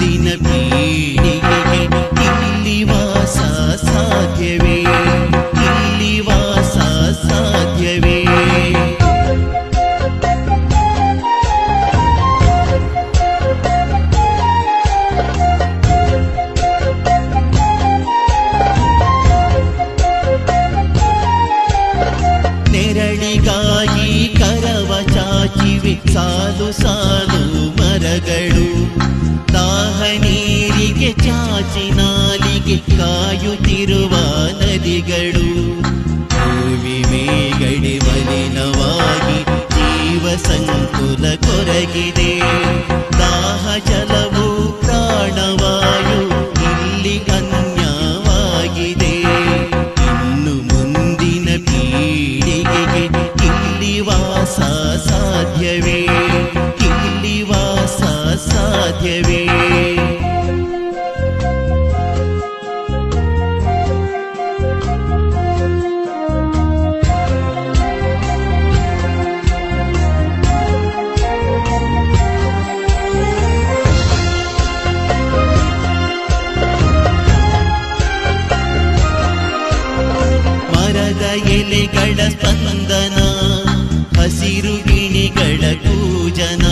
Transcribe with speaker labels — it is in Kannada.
Speaker 1: ಮುಂದಿನ ಪೀಳಿಗೆಗೆ ಇಲ್ಲಿ ವಾಸ ಸಾಧ್ಯವೇ? ಇಲ್ಲಿ ವಾಸ ಸಾಧ್ಯವೇ? ನೆರಳಿಗಾಗಿ ಕರವ ಚಾಚಿವೆ ಸಾಲು ಸಾಲು ಮರಗಳು, ದಾಹ ನೀರಿಗೆ ಚಾಚಿ ನಾಲಿಗೆ ಕಾಯುತ್ತಿರುವ ನದಿಗಳು. ಭೂಮಿ ಗಡಿ ಮಲಿನವಾಗಿ ಜೀವ ಸಂಕುಲ ಕೊರಗಿದೆ, ದಾಹ ಜಲವು ಪ್ರಾಣವಾಯು ಇಲ್ಲಿ ಅನ್ಯವಾಗಿದೆ. ಇನ್ನು ಮುಂದಿನ ಪೀಳಿಗೆಗೆ ಇಲ್ಲಿ ವಾಸ ಸಾಧ್ಯವೇ? ಇಲ್ಲಿ ವಾಸ ಸಾಧ್ಯವೇ? ಮರದ ಎಲೆಗಳ ಸ್ಪಂದನ, ಹಸಿರು ಗಿಣಿಗಳ ಕೂಜನ,